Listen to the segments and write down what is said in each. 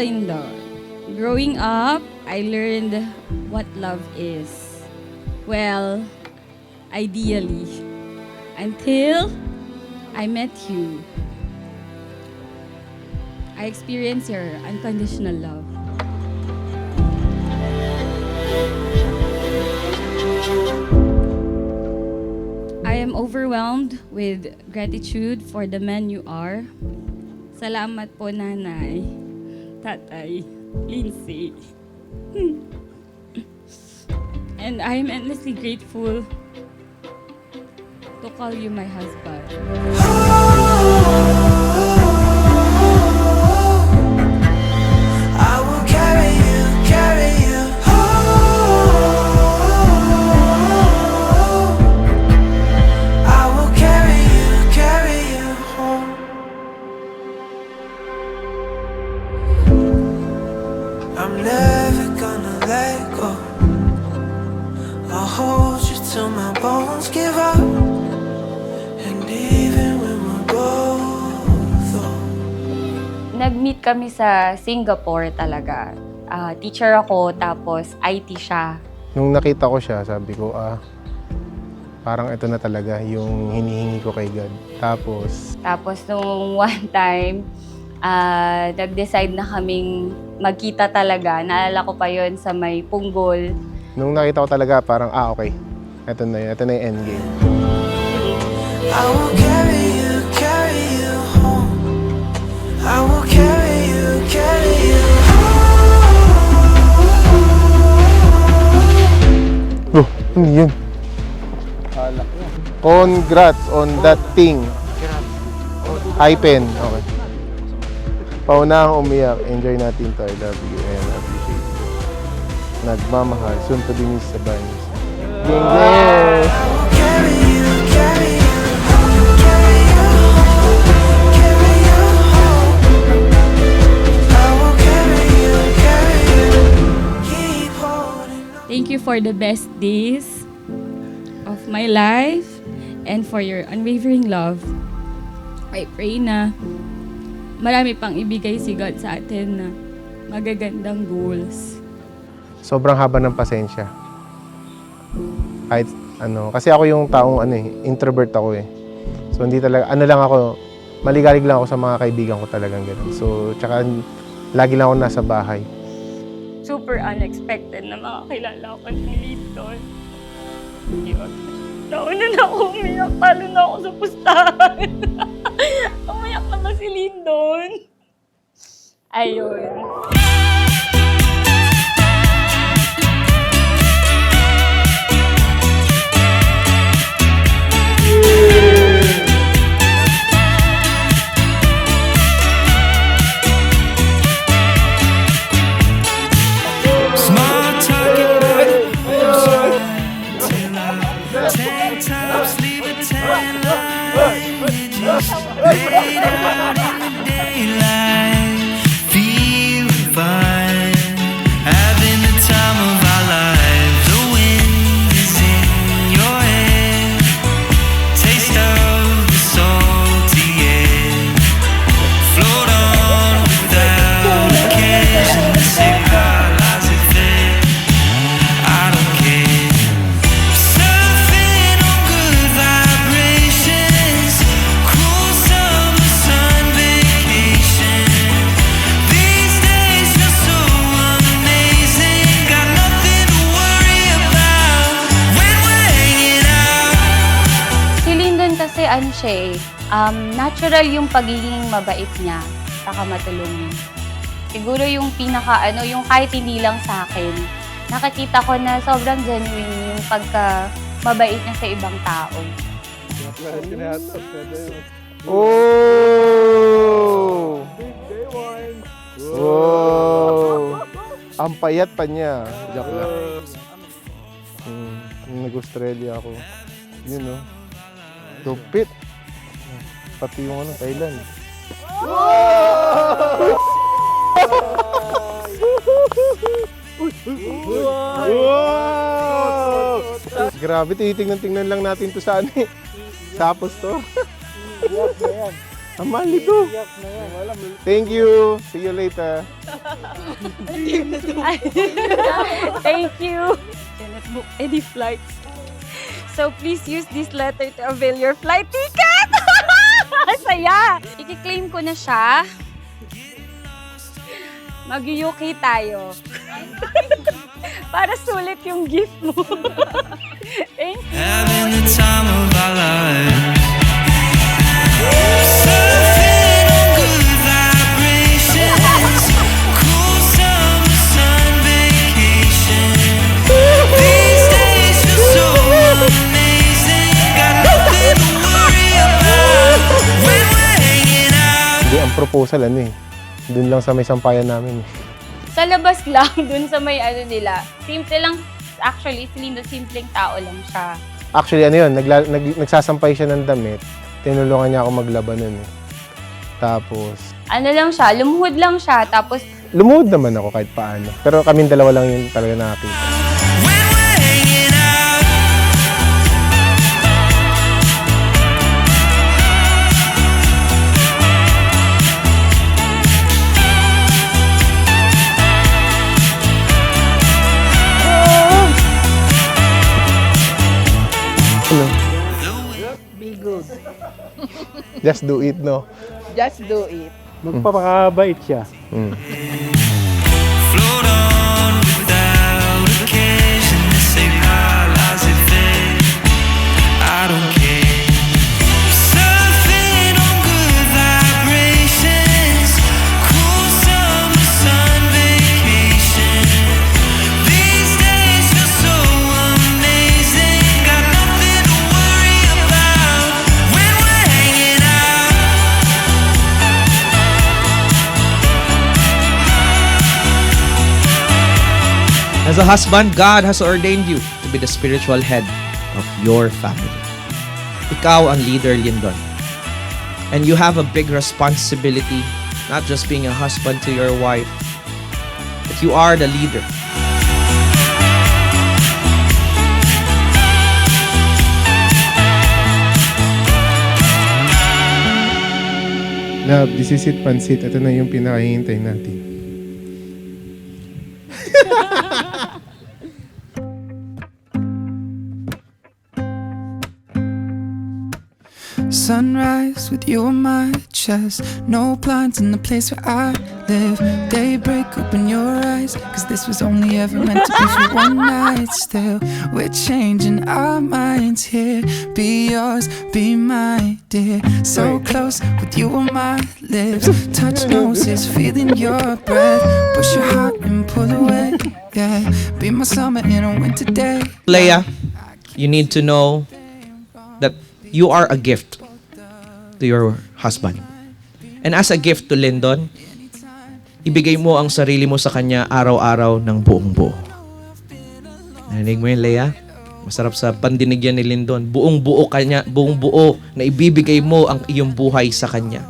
Linda. Growing up, I learned what love is. Well, ideally. Until I met you. I experienced your unconditional love. I am overwhelmed with gratitude for the man you are. Salamat po, Nanay, Tatay, Lindsay. And I am endlessly grateful to call you my husband. I will carry you, carry you. I will carry you home. I'm never gonna let go. I'll hold you till my bones give up. And even when we're both old. Nag-meet kami sa Singapore talaga. Teacher ako, tapos IT siya. Nung nakita ko siya, sabi ko, parang ito na talaga yung hinihingi ko kay God. Tapos nung one time, nag-decide na kaming magkita talaga. Naalala ko pa yon sa may Punggol. Nung nakita ko talaga, parang, okay. Ito na yun. Ito na yung endgame. I will carry you home. I will carry you home. Oh, ano yun? Congrats on that thing. Hypen. Okay. Paunahang umiyak. Enjoy natin to. I love you and appreciate you. Nagmamahal. Soon to be Miss Sabanes. Gang, gang! I will carry you carry you home. I will carry you. Keep holding on. Thank you for the best days of my life and for your unwavering love. I pray na marami pang ibigay si God sa atin na magagandang goals. Sobrang haba ng pasensya. Kahit kasi ako yung taong introvert ako eh. So hindi talaga, lang ako, maligalig lang ako sa mga kaibigan ko talagang gano'n. So, tsaka lagi lang ako nasa bahay. Super unexpected na makakilala ko ni Linton. Yun. Nauna na ako umiyak, talo na ako sa pustahan. Umiyak na ba si Linton? Ayun. Small talking by the poolside till our tank tops leave a tan line. We just laid out in the daylight, feeling fine, having the time of our lives. The wind is in your hair, taste of the salty air. Float on without a care, and save our lives if there. I don't care. Surfing on good vibrations, cool summer sun vacation. These days feel so amazing. Got nothing to worry about when we're hanging out. Si Lyndon kasi siya natural yung pagiging mabait niya, saka matulungin. Siguro yung yung kahit hindi lang sa akin, nakakita ko na sobrang genuine yung pagka-mabait niya sa ibang tao. Oh! Wow! Ang payat pa niya. Joke lang. Nag-Australia ako. Yun, no? Tupit. Pati yung Thailand. Wow! Grabe, titingnan lang natin to sa Tapos to. Ang mahal nito. Thank you. See you later. Thank you. Cannot book any flights. So please use this letter to avail your flight ticket. Saya! I-claim ko na siya. Mag-UK tayo. Para sulit yung gift mo. Thank you. Having the time of our lives. Surfing on good vibrations. Cool summer sun vacation. These days feel so amazing. Got nothing to worry about when we're hanging out. Hindi, ang proposal dun lang sa may sampayan namin. Sa labas lang, dun sa may nila. Simple lang. Actually, si Lindo, simpleng tao lang siya. Actually, nagsasampay siya ng damit. Tinulungan niya ako maglaba nun eh. Tapos, Lang siya, lumuhod lang siya. Tapos, lumuhod naman ako kahit paano. Pero kaming dalawa lang yung talaga nakakita. When we're hanging out. Ano? Be good. Just do it, no? Just do it. Magpapakabait siya. Float on without occasion. Say how lies it fade. I don't care. Surfing on good vibrations. Cool summer sun vacation. These days feel so amazing. Got nothing to worry about when we're hanging out. As a husband, God has ordained you to be the spiritual head of your family. Ikaw ang leader, Lindon. And you have a big responsibility, not just being a husband to your wife, but you are the leader. Love, this is it, pansit. Ito na yung pinakahihintay natin. Sunrise with you on my chest. No blinds in the place where I live. Daybreak, open your eyes. Cause this was only ever meant to be for one night. Still, we're changing our minds here. Be yours, be my dear. So close with you on my lips. Touch noses, feeling your breath. Push your heart and pull away. Yeah, be my summer in a winter day. Leia, you need to know that you are a gift to your husband. And as a gift to Lindon, ibigay mo ang sarili mo sa kanya araw-araw ng buong buo. Narinig mo yun, Leia? Masarap sa pandinig yan ni Lindon. Buong buo na ibibigay mo ang iyong buhay sa kanya.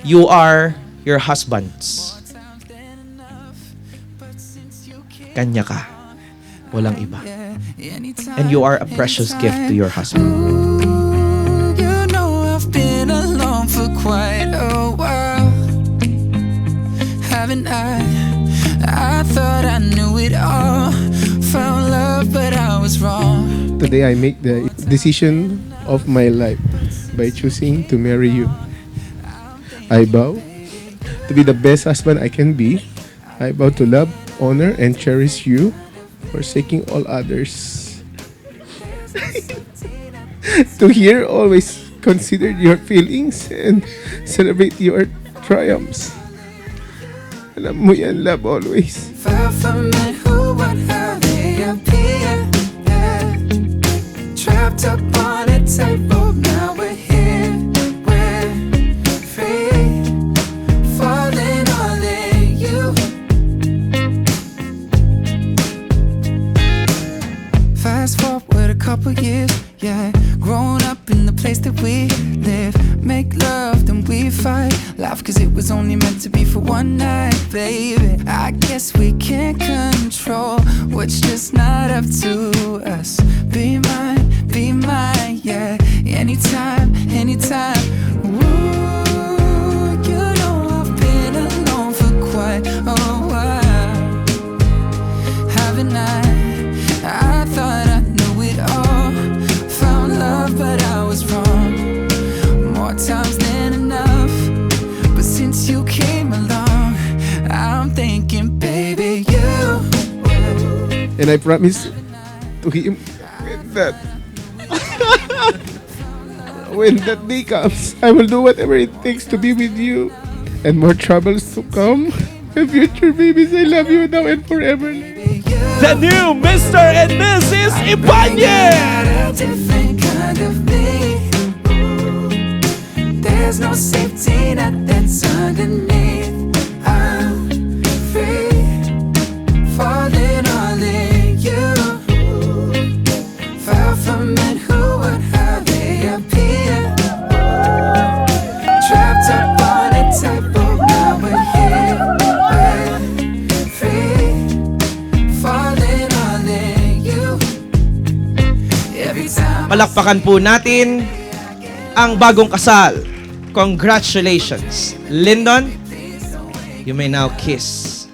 You are your husband's. Kanya ka. Walang iba. And you are a precious gift to your husband. You know I've been alone for quite a while, haven't I? I thought I knew it all. Found love, but I was wrong. Today, I make the decision of my life by choosing to marry you. I vow to be the best husband I can be. I vow to love, honor, and cherish you, forsaking all others. To hear, always consider your feelings and celebrate your triumphs. Alam mo yan, love, always. Far from it, who would have they appear? Yeah. Trapped up on a tightrope, now we're here. We're free, falling all in you. Fast forward a couple years, yeah. Grown up in the place that we live. Make love, then we fight. Laugh cause it was only meant to be for one night, baby. I guess we can't control what's just not up to us. Be mine, yeah. Anytime, anytime. And I promise to him that when that day comes, I will do whatever it takes to be with you. And more troubles to come. My future babies, I love you now and forever. The new Mr. and Mrs. Ibanez! different kind of me. There's no safety net that's underneath. I'm free, falling all in you. Far from men who would how they appear. Trapped up on a tightrope, now we're here. We're free, falling all in you. Every time. Palakpakan po natin ang bagong kasal. Congratulations. Lyndon, you may now kiss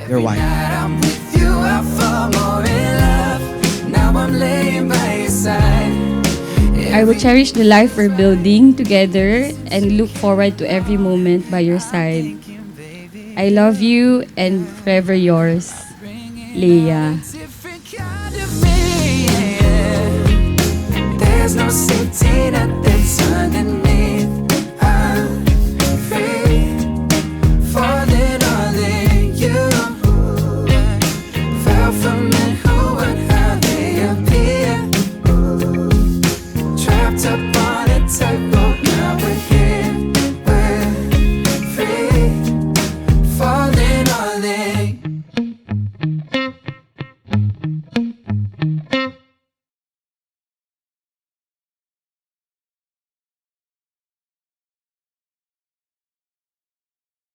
your wife. I'm with you, I fall more in love. Now I'm laying by your side. I will cherish the life we're building together and look forward to every moment by your side. I love you and forever yours, Leah. Different kind of me, yeah. There's no safety net that's underneath.